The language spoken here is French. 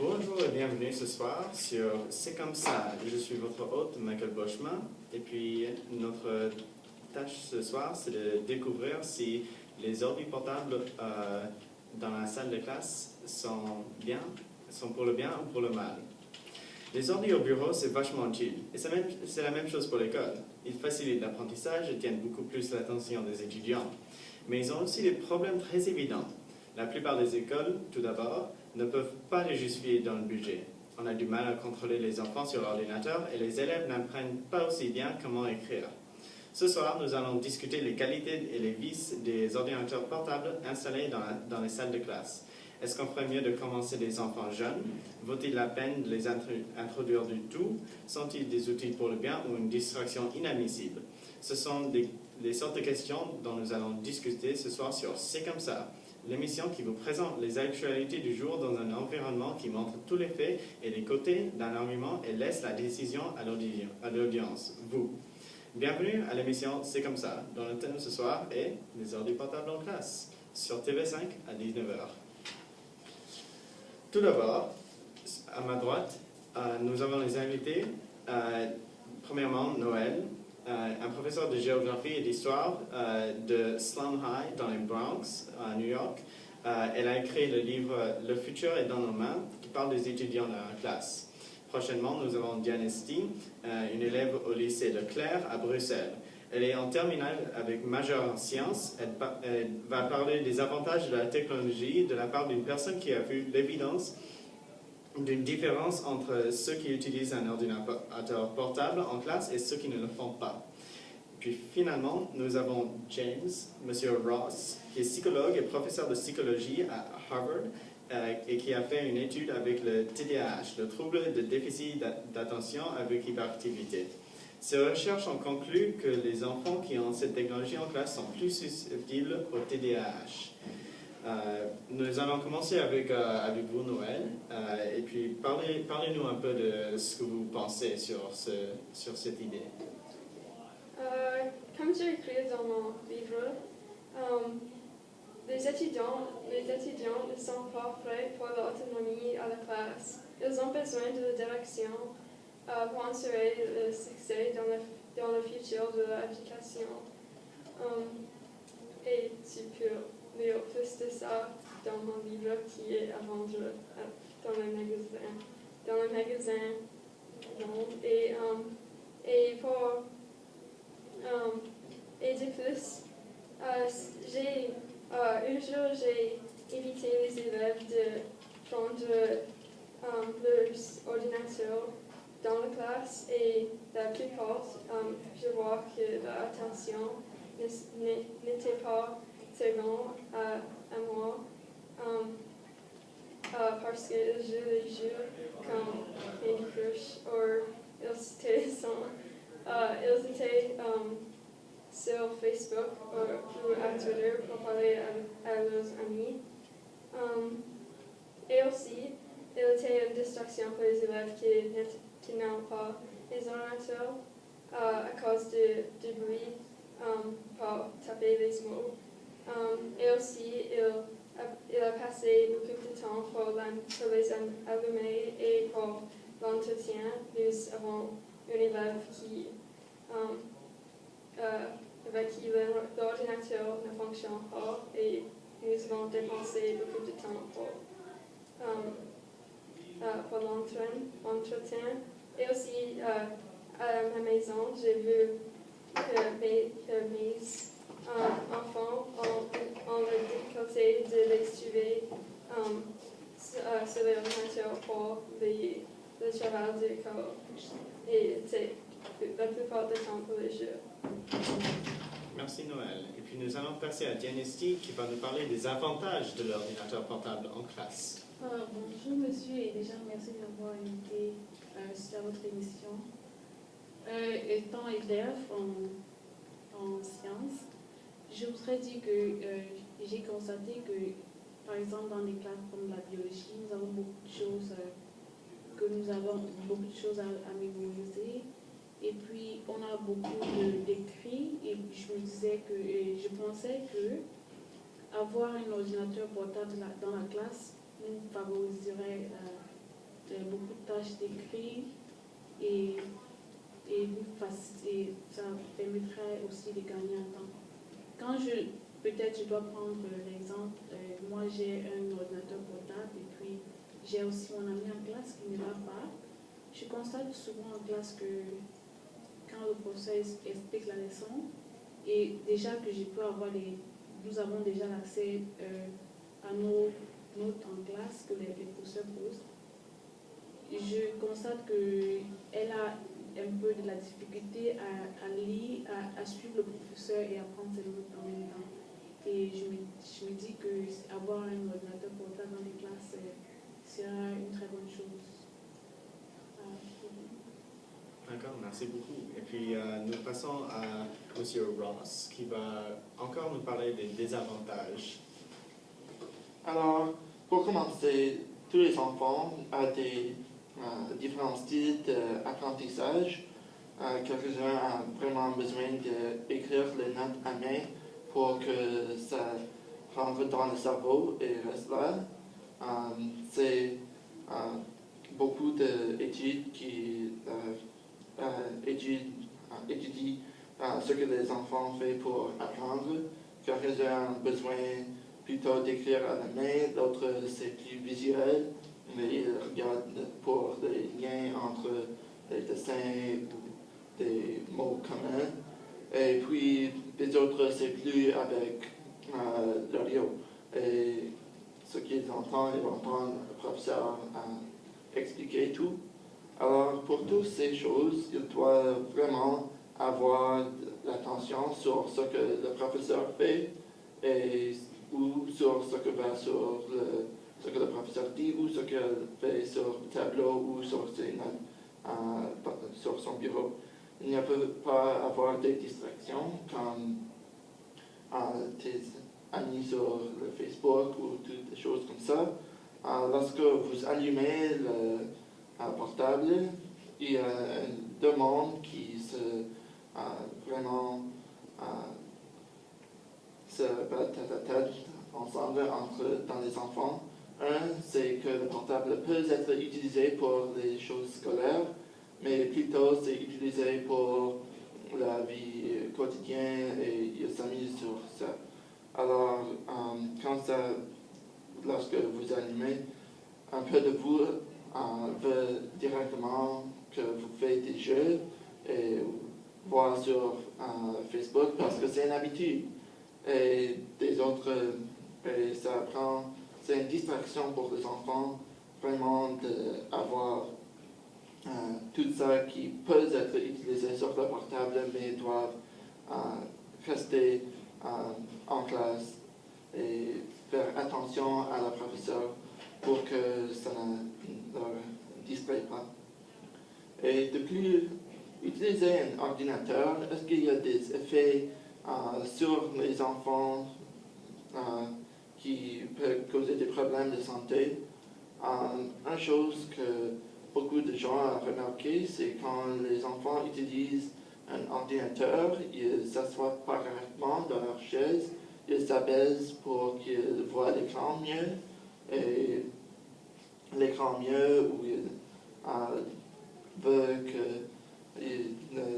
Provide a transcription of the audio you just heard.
Bonjour et bienvenue ce soir sur C'est comme ça. Je suis votre hôte Michael Boschman et puis notre tâche ce soir c'est de découvrir si les ordi portables dans la salle de classe sont pour le bien ou pour le mal. Les ordi au bureau c'est vachement utile et c'est la même chose pour l'école. Ils facilitent l'apprentissage et tiennent beaucoup plus l'attention des étudiants. Mais ils ont aussi des problèmes très évidents. La plupart des écoles, tout d'abord, ne peuvent pas les justifier dans le budget. On a du mal à contrôler les enfants sur l'ordinateur et les élèves n'apprennent pas aussi bien comment écrire. Ce soir, nous allons discuter les qualités et les vices des ordinateurs portables installés dans les salles de classe. Est-ce qu'on ferait mieux de commencer des enfants jeunes? Vaut-il la peine de les introduire du tout? Sont-ils des outils pour le bien ou une distraction inadmissible? Ce sont les sortes de questions dont nous allons discuter ce soir sur C'est comme ça, l'émission qui vous présente les actualités du jour dans un environnement qui montre tous les faits et les côtés d'un argument et laisse la décision à l'audience, vous. Bienvenue à l'émission C'est comme ça, dont le thème ce soir est les ordi portables en classe, sur TV5 à 19h. Tout d'abord, à ma droite, nous avons les invités. Premièrement, Noël, un professeur de géographie et d'histoire de Slum High dans les Bronx, à New York. Elle a écrit le livre Le futur est dans nos mains, qui parle des étudiants dans la classe. Prochainement, nous avons Diane Esti, une élève au lycée Leclerc à Bruxelles. Elle est en terminale avec majeure en sciences. Elle va parler des avantages de la technologie de la part d'une personne qui a vu l'évidence d'une différence entre ceux qui utilisent un ordinateur portable en classe et ceux qui ne le font pas. Puis finalement, nous avons James, Monsieur Ross, qui est psychologue et professeur de psychologie à Harvard et qui a fait une étude avec le TDAH, le trouble de déficit d'attention avec hyperactivité. Ces recherches ont conclu que les enfants qui ont cette technologie en classe sont plus susceptibles au TDAH. Nous allons commencer avec vous, Noël, et puis parlez-nous un peu de ce que vous pensez sur cette idée. Comme j'ai écrit dans mon livre, les étudiants ne sont pas prêts pour l'autonomie à la classe. Ils ont besoin de direction pour assurer le succès dans le futur de l'application. Et tu peux lire plus de ça dans mon livre qui est à vendre dans le magasin. Et de plus, un jour j'ai évité les élèves de prendre leurs ordinateurs dans la classe et la plupart, je vois que l'attention n'était pas très grande à moi parce que je les jure comme Candy Crush ou ils étaient sur Facebook ou à Twitter pour parler à leurs amis. Et aussi, il était une distraction pour les élèves qui n'ont pas les ordinateurs à cause du bruit pour taper les mots. Et aussi, il a passé beaucoup de temps pour les allumer et pour l'entretien. Nous avons un élève avec qui l'ordinateur ne fonctionne pas et nous avons dépensé beaucoup de temps pour l'entretien. Et aussi, à ma maison, j'ai vu que mes enfants ont la difficulté de les suivre sur l'ordinateur pour le travail de l'école. Et c'est la plupart du temps pour les jeux. Merci Noël. Et puis nous allons passer à Diane Esti qui va nous parler des avantages de l'ordinateur portable en classe. Bonjour monsieur et déjà merci de m'avoir invité sur votre émission. Étant élève en sciences, je voudrais dire que j'ai constaté que, par exemple, dans des classes comme la biologie, nous avons beaucoup de choses à mémoriser. Et puis, on a beaucoup d'écrits. Et je pensais que avoir un ordinateur portable dans la classe nous favoriserait beaucoup de tâches d'écrit et ça permettrait aussi de gagner un temps. Quand peut-être je dois prendre l'exemple, moi j'ai un ordinateur portable et puis j'ai aussi mon ami en classe qui ne l'a pas. Je constate souvent en classe que quand le professeur explique la leçon, et déjà que nous avons déjà l'accès à nos notes en classe que les professeurs posent, je constate qu'elle a un peu de la difficulté à lire, à suivre le professeur et à prendre ses notes en même temps. Et je me dis que avoir un ordinateur portable dans les classes sera une très bonne chose. D'accord, merci beaucoup. Et puis, nous passons à M. Ross, qui va encore nous parler des désavantages. Alors, pour commencer, tous les enfants ont des différents styles d'apprentissage. Quelques-uns ont vraiment besoin d'écrire les notes à main pour que ça rentre dans le cerveau et reste là. C'est beaucoup d'études qui étudient ce que les enfants font pour apprendre. Quelques-uns ont besoin plutôt d'écrire à la main, d'autres c'est plus visuel, mais ils regardent pour les liens entre les dessins ou des mots communs. Et puis les autres c'est plus avec l'audio. Et ce qu'ils entendent, ils vont entendre le professeur expliquer tout. Alors pour toutes ces choses, ils doivent vraiment avoir l'attention sur ce que le professeur fait ou sur ce que le professeur dit, ou ce qu'il fait sur le tableau ou sur ses notes, sur son bureau. Il ne peut pas avoir des distractions comme tes amis sur le Facebook ou toutes des choses comme ça. Lorsque vous allumez le portable, il y a deux mondes qui vraiment se battent tête à tête ensemble dans les enfants. Un, c'est que le portable peut être utilisé pour les choses scolaires, mais plutôt c'est utilisé pour la vie quotidienne et ils s'amusent sur ça. Alors, lorsque vous allumez, un peu de vous veut directement que vous faites des jeux et voir sur Facebook parce que c'est une habitude. Et des autres, c'est une distraction pour les enfants vraiment d'avoir tout ça qui peut être utilisé sur le portable mais doivent rester en classe et faire attention à la professeure pour que ça ne leur distrait pas. Et de plus, utiliser un ordinateur, est-ce qu'il y a des effets sur les enfants qui peuvent causer des problèmes de santé? Une chose que beaucoup de gens ont remarqué, c'est quand les enfants utilisent un ordinateur, ils s'assoient pas correctement dans leur chaise, ils s'abaissent pour qu'ils voient l'écran mieux, et l'écran mieux où ils veulent qu'ils